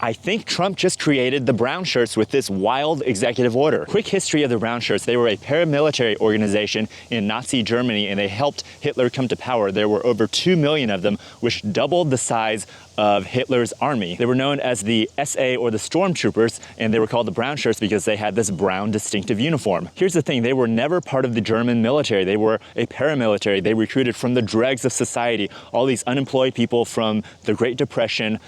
I think Trump just created the Brownshirts with this wild executive order. Quick history of the Brownshirts. They were a paramilitary organization in Nazi Germany, and they helped Hitler come to power. There were over 2 million of them, which doubled the size of Hitler's army. They were known as the SA, or the Stormtroopers, and they were called the Brownshirts because they had this brown distinctive uniform. Here's the thing, they were never part of the German military. They were a paramilitary. They recruited from the dregs of society, all these unemployed people from the Great Depression,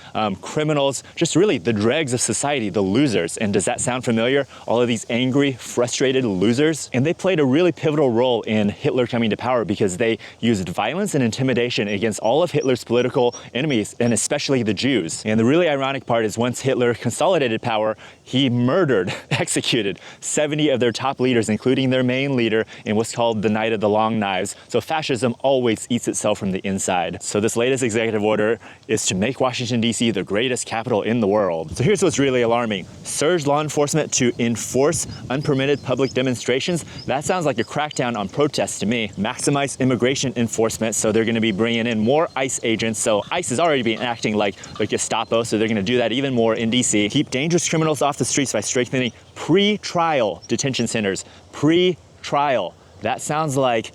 criminals, just really the dregs of society, the losers. And does that sound familiar? All of these angry, frustrated losers. And they played a really pivotal role in Hitler coming to power because they used violence and intimidation against all of Hitler's political enemies, and especially the Jews. And the really ironic part is once Hitler consolidated power, he murdered, executed 70 of their top leaders, including their main leader, in what's called the Night of the Long Knives. So fascism always eats itself from the inside. So this latest executive order is to make Washington, D.C. the greatest capital in the world. So here's what's really alarming. Surge law enforcement to enforce unpermitted public demonstrations. That sounds like a crackdown on protests to me. Maximize immigration enforcement. So they're going to be bringing in more ICE agents. So ICE has already been acting like the Gestapo, so they're going to do that even more in DC. Keep dangerous criminals off the streets by strengthening pre-trial detention centers. Pre-trial. That sounds like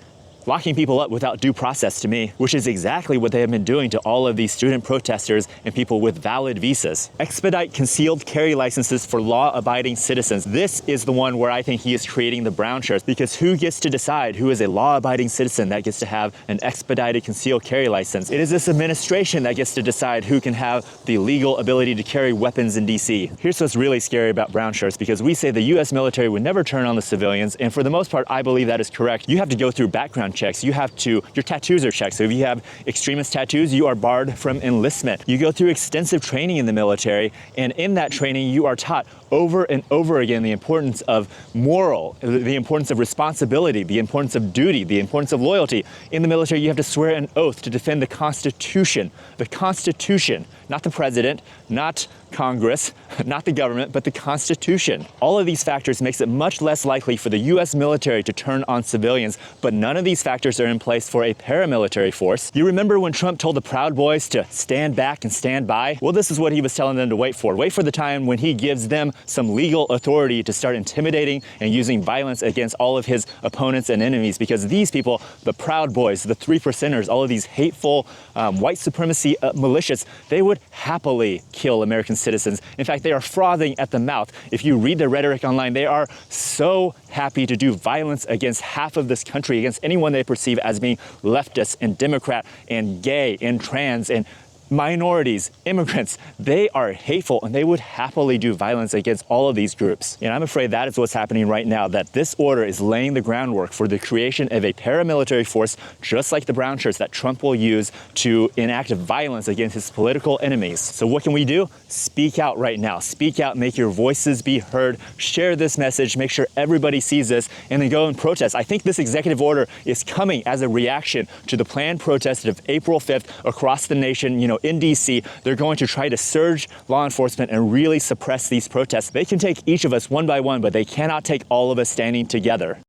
locking people up without due process to me, which is exactly what they have been doing to all of these student protesters and people with valid visas. Expedite concealed carry licenses for law-abiding citizens. This is the one where I think he is creating the Brownshirts, because who gets to decide who is a law-abiding citizen that gets to have an expedited concealed carry license? It is this administration that gets to decide who can have the legal ability to carry weapons in DC. Here's what's really scary about Brownshirts, because we say the US military would never turn on the civilians, and for the most part, I believe that is correct. You have to go through background checks. You have to, your tattoos are checked. So if you have extremist tattoos, you are barred from enlistment. You go through extensive training in the military, and in that training, you are taught over and over again the importance of moral, the importance of responsibility, the importance of duty, the importance of loyalty. In the military, you have to swear an oath to defend the Constitution. The Constitution, not the president, not Congress, not the government, but the Constitution. All of these factors makes it much less likely for the US military to turn on civilians, but none of these factors are in place for a paramilitary force. You remember when Trump told the Proud Boys to stand back and stand by? Well, this is what he was telling them to wait for. Wait for the time when he gives them some legal authority to start intimidating and using violence against all of his opponents and enemies, because these people, the Proud Boys, the 3%ers, all of these hateful white supremacy militias, they would happily kill American citizens. In fact, they are frothing at the mouth. If you read their rhetoric online, they are so happy to do violence against half of this country, against anyone they perceive as being leftist and Democrat and gay and trans and minorities, immigrants. They are hateful, and they would happily do violence against all of these groups. And I'm afraid that is what's happening right now, that this order is laying the groundwork for the creation of a paramilitary force just like the Brownshirts that Trump will use to enact violence against his political enemies. So what can we do? Speak out right now. Speak out, make your voices be heard, share this message, make sure everybody sees this, and then go and protest. I think this executive order is coming as a reaction to the planned protest of April 5th across the nation. You know, in DC, they're going to try to surge law enforcement and really suppress these protests. They can take each of us one by one, but they cannot take all of us standing together.